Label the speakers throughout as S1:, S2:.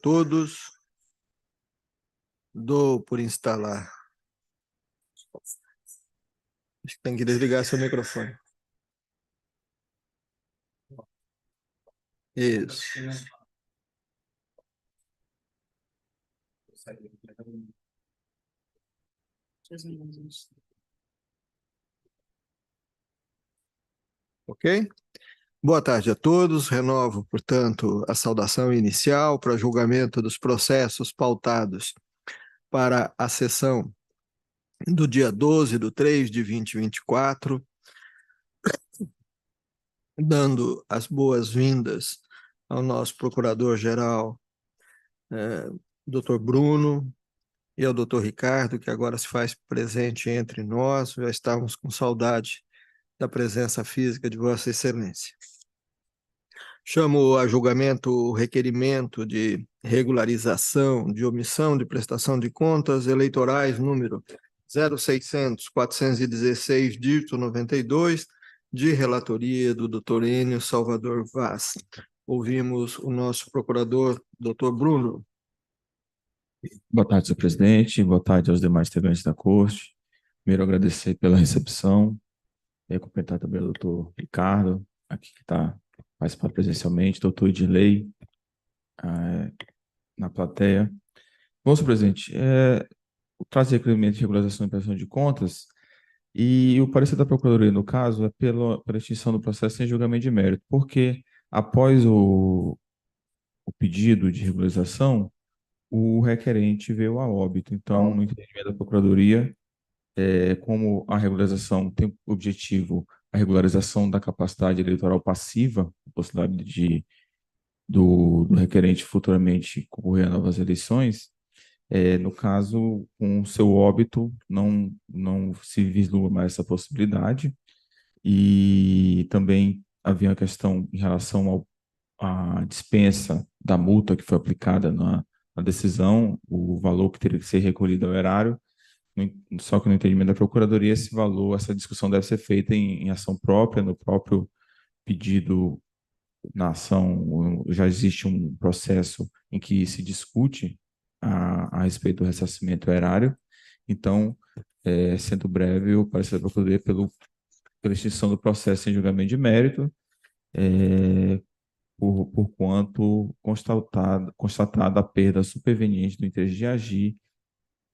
S1: todos. Dou por instalar. Acho que tem que desligar seu microfone. Isso. Ok? Boa tarde a todos. Renovo, portanto, a saudação inicial para julgamento dos processos pautados para a sessão do dia 12/3/2024, dando as boas-vindas ao nosso procurador-geral, Dr. Bruno, e ao Dr. Ricardo, que agora se faz presente entre nós. Já estávamos com saudade da presença física de Vossa Excelência. Chamo a julgamento o requerimento de regularização de omissão de prestação de contas eleitorais número 0600-416, dígito 92, de relatoria do Dr. Enio Salvador Vaz. Ouvimos o nosso procurador, Dr. Bruno.
S2: Boa tarde, senhor presidente. Boa tarde aos demais integrantes da corte. Primeiro, agradecer pela recepção. Cumprimentar também o doutor Ricardo, aqui que está participando presencialmente, doutor Edilei, na plateia. Bom, senhor presidente, trazer requerimento de regularização e prestação de contas, e o parecer da Procuradoria, no caso, é pela extinção do processo sem julgamento de mérito, porque após o pedido de regularização, o requerente veio a óbito. Então, no entendimento da Procuradoria, como a regularização tem o objetivo a regularização da capacidade eleitoral passiva, a possibilidade do requerente futuramente concorrer a novas eleições, no caso, com o seu óbito, não se vislumbra mais essa possibilidade, e também havia uma questão em relação à dispensa da multa que foi aplicada na decisão, o valor que teria que ser recolhido ao erário. Só que no entendimento da Procuradoria, esse valor, essa discussão deve ser feita em ação própria, no próprio pedido na ação. Já existe um processo em que se discute a respeito do ressarcimento erário. Então, sendo breve, o parecer da Procuradoria pela extinção do processo em julgamento de mérito, por quanto constatada a perda superveniente do interesse de agir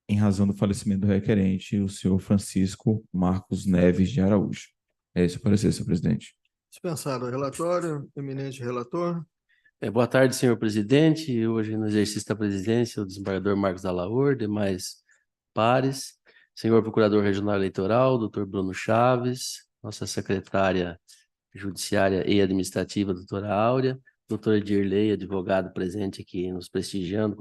S2: em razão do falecimento do requerente, o senhor Francisco Marcos Neves de Araújo. É esse o parecer, senhor presidente.
S1: Dispensado o relatório, eminente relator.
S3: Boa tarde, senhor presidente. Hoje, no exercício da presidência, o desembargador Marcos Dallaor, demais pares, senhor procurador regional eleitoral, doutor Bruno Chaves, nossa secretária judiciária e administrativa, doutora Áurea, doutor Edirlei, advogado presente aqui nos prestigiando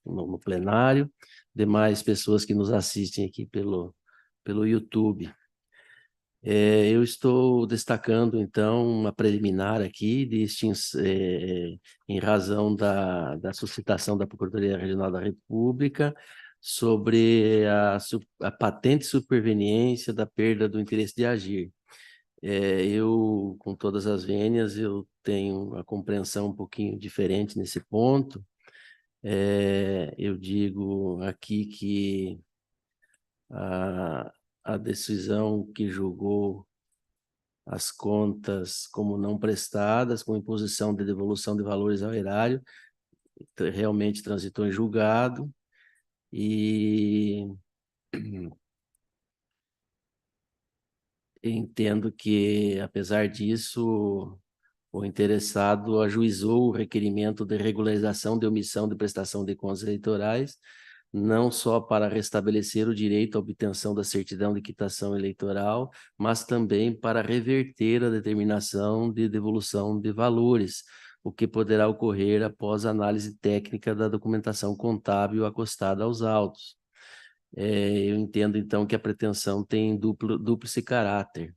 S3: no plenário, demais pessoas que nos assistem aqui pelo YouTube. Eu estou destacando, então, uma preliminar aqui em razão da suscitação da Procuradoria Regional da República sobre a patente superveniência da perda do interesse de agir. Eu, com todas as vênias, eu tenho a compreensão um pouquinho diferente nesse ponto. Eu digo aqui que a decisão que julgou as contas como não prestadas, com imposição de devolução de valores ao erário, realmente transitou em julgado, e entendo que, apesar disso, o interessado ajuizou o requerimento de regularização de omissão de prestação de contas eleitorais, não só para restabelecer o direito à obtenção da certidão de quitação eleitoral, mas também para reverter a determinação de devolução de valores, o que poderá ocorrer após análise técnica da documentação contábil acostada aos autos. Eu entendo, então, que a pretensão tem dúplice caráter.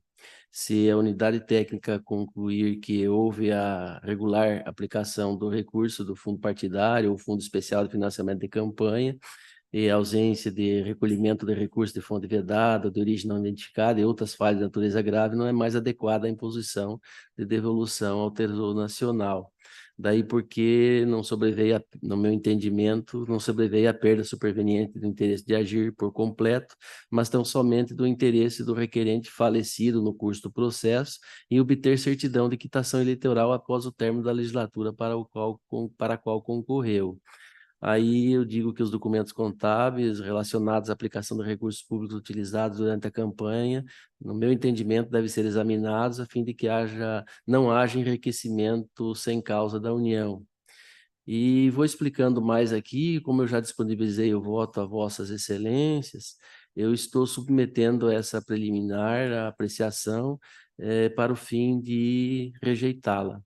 S3: Se a unidade técnica concluir que houve a regular aplicação do recurso do fundo partidário ou fundo especial de financiamento de campanha, e a ausência de recolhimento de recursos de fonte vedada, de origem não identificada e outras falhas de natureza grave, não é mais adequada à imposição de devolução ao Tesouro Nacional. Daí porque não sobreveio, no meu entendimento, não sobreveio a perda superveniente do interesse de agir por completo, mas tão somente do interesse do requerente falecido no curso do processo em obter certidão de quitação eleitoral após o término da legislatura para a qual concorreu. Aí eu digo que os documentos contábeis relacionados à aplicação de recursos públicos utilizados durante a campanha, no meu entendimento, devem ser examinados a fim de que não haja enriquecimento sem causa da União. E vou explicando mais aqui, como eu já disponibilizei o voto a vossas excelências, eu estou submetendo essa preliminar à apreciação para o fim de rejeitá-la.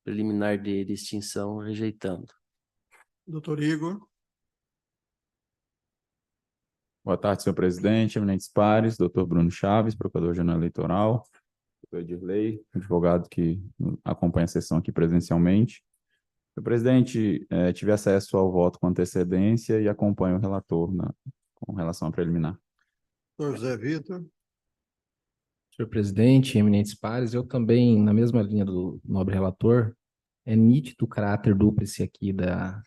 S3: Preliminar de extinção, rejeitando.
S1: Doutor Igor.
S4: Boa tarde, senhor presidente, eminentes pares, doutor Bruno Chaves, procurador-geral eleitoral, doutor Edirlei, advogado que acompanha a sessão aqui presencialmente. Senhor presidente, tive acesso ao voto com antecedência e acompanho o relator com relação à preliminar.
S1: Doutor José Vitor.
S5: Senhor presidente, eminentes pares, eu também, na mesma linha do nobre relator, é nítido o caráter dúplice aqui da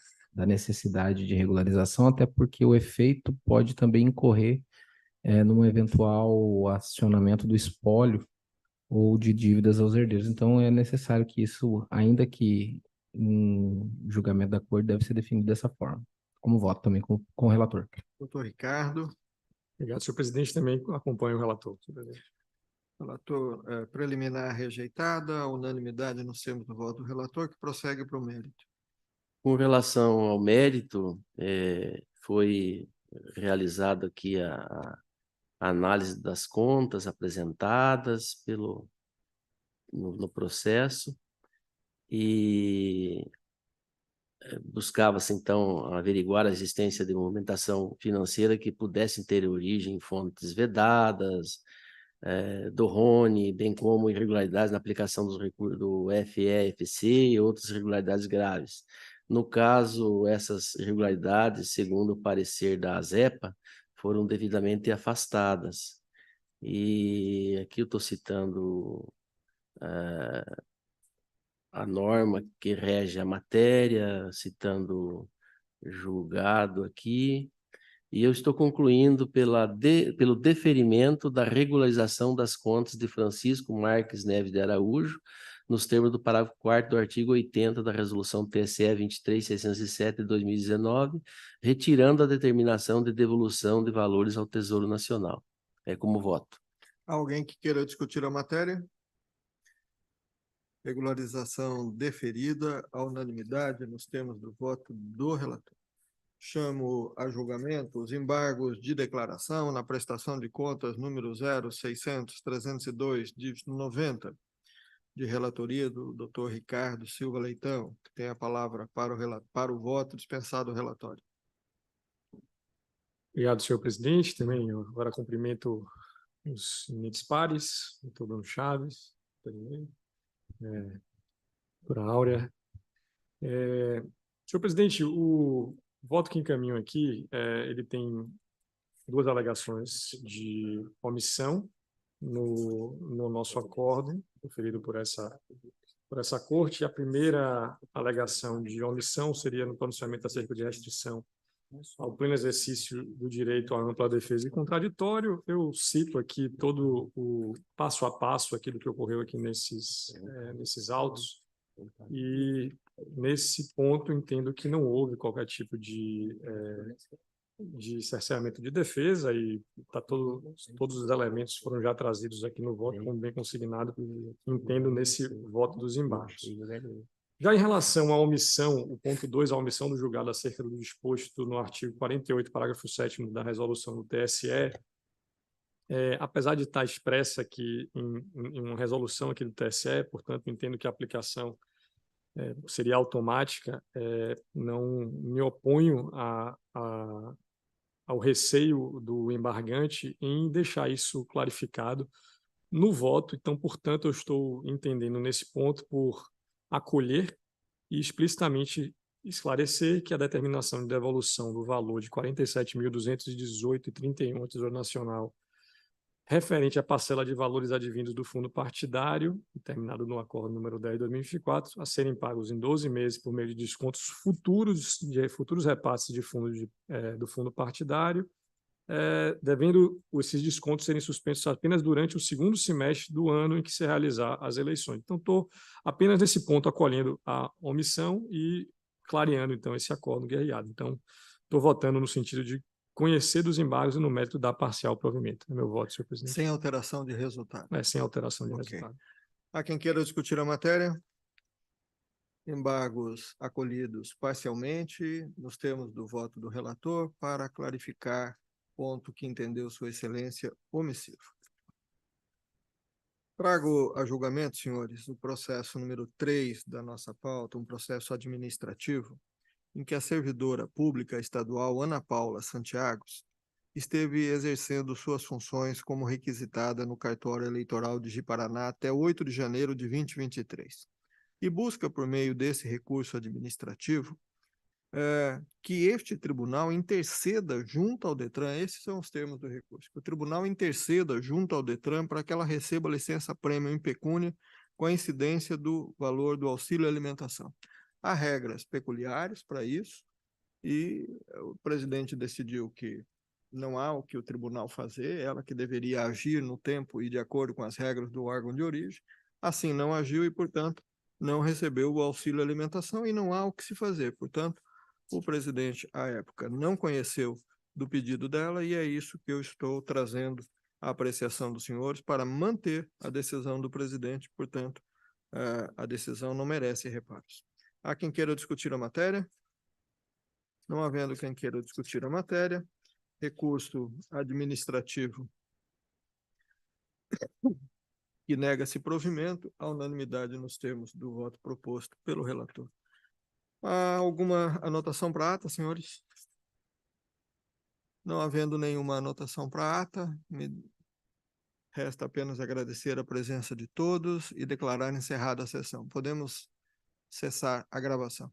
S5: necessidade de regularização, até porque o efeito pode também incorrer num eventual acionamento do espólio ou de dívidas aos herdeiros. Então, é necessário que isso, ainda que em julgamento da Corte, deve ser definido dessa forma, como voto também com o relator.
S1: Doutor Ricardo.
S6: Obrigado, senhor presidente. Também acompanho o relator, senhor presidente.
S1: Relator preliminar rejeitada, unanimidade nos termos do voto do relator, que prossegue para o mérito.
S3: Com relação ao mérito, foi realizada aqui a análise das contas apresentadas no processo e buscava-se, então, averiguar a existência de movimentação financeira que pudesse ter origem em fontes vedadas, do Rony, bem como irregularidades na aplicação dos recursos do FEFC e outras irregularidades graves. No caso, essas irregularidades, segundo o parecer da ASEPA, foram devidamente afastadas. E aqui eu estou citando a norma que rege a matéria, citando julgado aqui, e eu estou concluindo pelo deferimento da regularização das contas de Francisco Marques Neves de Araújo, nos termos do parágrafo 4º do artigo 80 da Resolução TSE 23.607 de 2019, retirando a determinação de devolução de valores ao Tesouro Nacional. É como voto.
S1: Alguém que queira discutir a matéria? Regularização deferida à unanimidade nos termos do voto do relator. Chamo a julgamento os embargos de declaração na prestação de contas número 0600-302, dígito 90, de relatoria do Dr. Ricardo Silva Leitão, que tem a palavra para o voto dispensado o relatório.
S6: Obrigado, senhor presidente. Também eu agora cumprimento os eminentes pares, doutor Bruno Chaves, doutora Áurea. Senhor presidente, o voto que encaminho aqui, ele tem duas alegações de omissão no nosso acordo, proferido por essa corte. A primeira alegação de omissão seria no pronunciamento acerca de restrição ao pleno exercício do direito à ampla defesa e contraditório. Eu cito aqui todo o passo a passo aquilo que ocorreu aqui nesses autos, e nesse ponto entendo que não houve qualquer tipo de cerceamento de defesa, e todos os elementos foram já trazidos aqui no voto, como bem consignado, entendo nesse voto dos embargos. Já em relação à omissão, o ponto 2, a omissão do julgado acerca do disposto no artigo 48, parágrafo 7º da resolução do TSE, apesar de estar expressa aqui em uma resolução aqui do TSE, portanto, entendo que a aplicação seria automática, não me oponho ao receio do embargante em deixar isso clarificado no voto. Então, portanto, eu estou entendendo nesse ponto por acolher e explicitamente esclarecer que a determinação de devolução do valor de R$ 47.218,31 ao Tesouro Nacional referente à parcela de valores advindos do fundo partidário, determinado no acordo número 10 de 2024, a serem pagos em 12 meses por meio de descontos futuros, de futuros repasses de do fundo partidário, devendo esses descontos serem suspensos apenas durante o segundo semestre do ano em que se realizar as eleições. Então, estou apenas nesse ponto acolhendo a omissão e clareando, então, esse acordo guerreado. Então, estou votando no sentido de conhecer dos embargos e no mérito da parcial provimento. É meu voto, senhor presidente.
S1: Sem alteração de resultado.
S6: Sem alteração de
S1: Ok.
S6: resultado.
S1: Há quem queira discutir a matéria? Embargos acolhidos parcialmente, nos termos do voto do relator, para clarificar ponto que entendeu Sua Excelência omissivo. Trago a julgamento, senhores, o processo número 3 da nossa pauta, um processo administrativo, em que a servidora pública estadual Ana Paula Santiago esteve exercendo suas funções como requisitada no cartório eleitoral de Ji-Paraná até 8 de janeiro de 2023. E busca, por meio desse recurso administrativo, que este tribunal interceda junto ao DETRAN, esses são os termos do recurso, que o tribunal interceda junto ao DETRAN para que ela receba licença-prêmio em pecúnia com a incidência do valor do auxílio alimentação. Há regras peculiares para isso e o presidente decidiu que não há o que o tribunal fazer, ela que deveria agir no tempo e de acordo com as regras do órgão de origem, assim não agiu e, portanto, não recebeu o auxílio alimentação e não há o que se fazer. Portanto, o presidente, à época, não conheceu do pedido dela e é isso que eu estou trazendo à apreciação dos senhores para manter a decisão do presidente. Portanto, a decisão não merece reparos. Há quem queira discutir a matéria? Não havendo quem queira discutir a matéria, recurso administrativo que nega-se provimento, à unanimidade nos termos do voto proposto pelo relator. Há alguma anotação para a ata, senhores? Não havendo nenhuma anotação para a ata, me resta apenas agradecer a presença de todos e declarar encerrada a sessão. Podemos cessar a gravação.